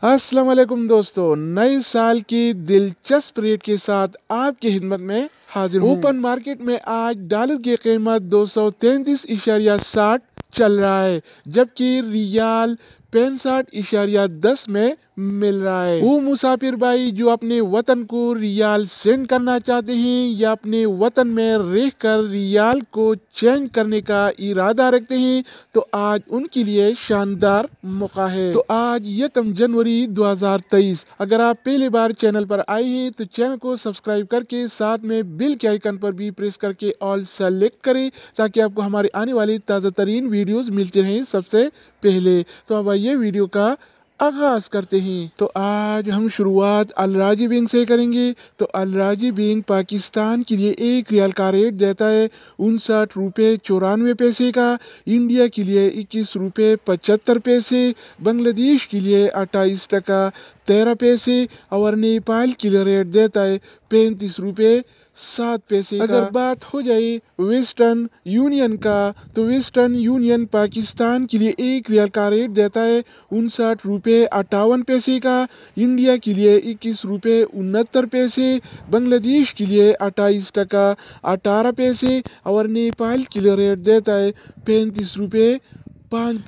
अस्सलाम वालेकुम दोस्तों, नए साल की दिलचस्प रेट के साथ आपकी खिदमत में हाजिर हूँ। ओपन मार्केट में आज डॉलर की कीमत 233.60 चल रहा है, जबकि रियाल 65.10 में मिल रहा है। वो मुसाफिर भाई जो अपने वतन को रियाल सेंड करना चाहते हैं या अपने वतन में रह कर रियाल को चेंज करने का इरादा रखते हैं, तो आज उनके लिए शानदार मौका है। तो आज 1 जनवरी 2023, अगर आप पहली बार चैनल पर आए हैं तो चैनल को सब्सक्राइब करके साथ में बिल के आइकन पर भी प्रेस करके ऑल सेलेक्ट करें, ताकि आपको हमारे आने वाली ताज़ा तरीन वीडियोस मिलती रहें सबसे पहले। तो अब आइए वीडियो का आगाज करते हैं। तो आज हम शुरुआत अल राजी बैंक से करेंगे। तो अल राजी बैंक पाकिस्तान के लिए 1 रियाल का रेट देता है 59.94 का, इंडिया के लिए 21.75, बांग्लादेश के लिए 28 टका 13 पैसे और नेपाल के लिए रेट देता है 35.7 का। अगर बात हो जाए वेस्टर्न यूनियन का, तो वेस्टर्न यूनियन पाकिस्तान के लिए 1 रियाल का रेट देता है 59.58 का, इंडिया के लिए 21.69, बांग्लादेश के लिए 28 टका 18 पैसे और नेपाल के लिए रेट देता है 35.5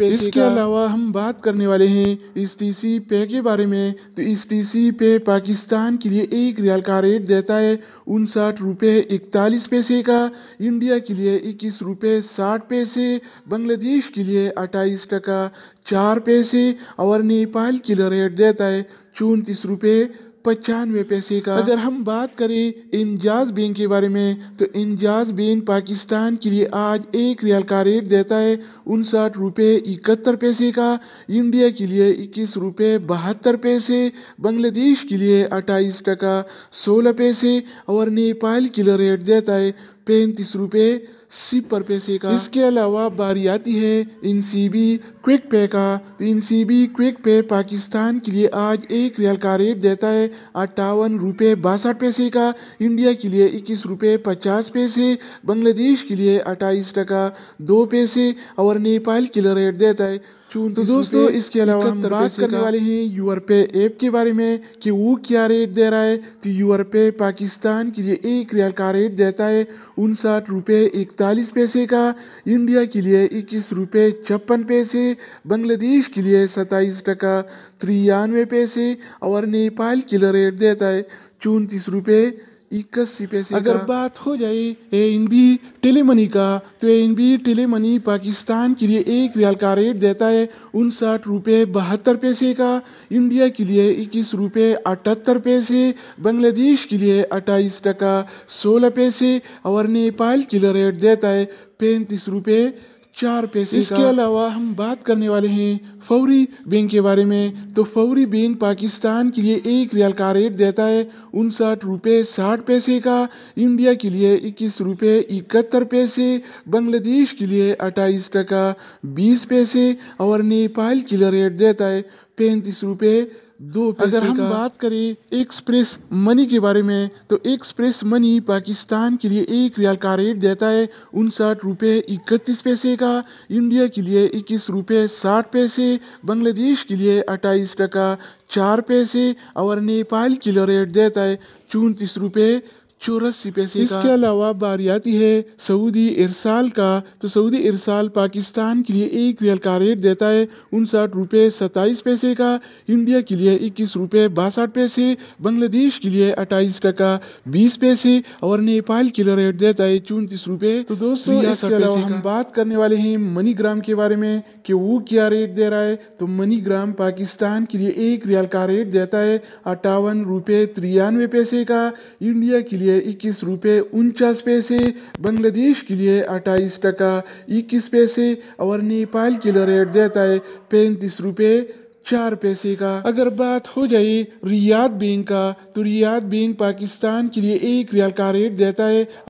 इसके अलावा हम बात करने वाले हैं इस टीसी पे के बारे में। तो इस टीसी पे पाकिस्तान के लिए 1 रियाल का रेट देता है 59.41 का, इंडिया के लिए 21.60, बांग्लादेश के लिए 28 टका 4 पैसे और नेपाल के लिए रेट देता है 34.95 का। अगर हम बात करें इंजाज बैंक के बारे में, तो इंजाज बैंक पाकिस्तान के लिए आज 1 रियाल का रेट देता है 59.71 का, इंडिया के लिए 21.72, बांग्लादेश के लिए 28 टका 16 पैसे और नेपाल के लिए रेट देता है 35.0 का। इसके अलावा बारी आती है इनसीबी क्विक पे का। तो इनसीबी क्विक पे पाकिस्तान के लिए आज 1 रियाल का रेट देता है 58.62 का, इंडिया के लिए 21.50, बांग्लादेश के लिए 28 टका 2 पैसे और नेपाल के लिए रेट देता है 34। तो दोस्तों इसके अलावा हम बात करने वाले हैं यूर पे ऐप के बारे में कि वो क्या रेट दे रहा है। तो यूर पे पाकिस्तान के लिए 1 रियाल का रेट देता है 59.41 का, इंडिया के लिए 21.56, बांग्लादेश के लिए 27 टका 93 और नेपाल के लिए रेट देता है 34.81। अगर बात हो जाए एएनबी टेलीमनी का, तो एएनबी टेलीमनी पाकिस्तान के लिए 1 रियाल का रेट देता है 59.72 का, इंडिया के लिए 21.78, बांग्लादेश के लिए 28 टका 16 पैसे और नेपाल के लिए रेट देता है 35.4 इसके अलावा हम बात करने वाले हैं फौरी बैंक के बारे में। तो फौरी बैंक पाकिस्तान के लिए 1 रियाल का रेट देता है 59.60 का, इंडिया के लिए 21.71, बांग्लादेश के लिए 28 टका 20 पैसे और नेपाल के लिए रेट देता है 35.2। अगर हम बात करें एक्सप्रेस मनी के बारे में, तो एक्सप्रेस मनी पाकिस्तान के लिए 1 रियाल का रेट देता है 59.31 का, इंडिया के लिए 21.60, बांग्लादेश के लिए 28 टका 4 पैसे और नेपाल के लिए रेट देता है 34.84। इसके अलावा बारी आती है सऊदी इरसाल का। तो सऊदी इरसाल पाकिस्तान के लिए 1 रियाल का रेट देता है 59.27 का, इंडिया के लिए 21.62, बांग्लादेश के लिए 28 टका 20 पैसे और नेपाल के लिए रेट देता है 34। तो दोस्तों इसके अलावा हम बात करने वाले हैं मनीग्राम के बारे में कि वो क्या रेट दे रहा है। तो मनीग्राम पाकिस्तान के लिए 1 रियाल का रेट देता है 58.93 का, इंडिया के लिए 21.49, बांग्लादेश के लिए 28 टका 21 पैसे और नेपाल के लिए रेट देता है 35.4 का। अगर बात हो जाए रियाद बैंक का, तो रियाद बैंक पाकिस्तान के लिए 1 रियाल का रेट देता है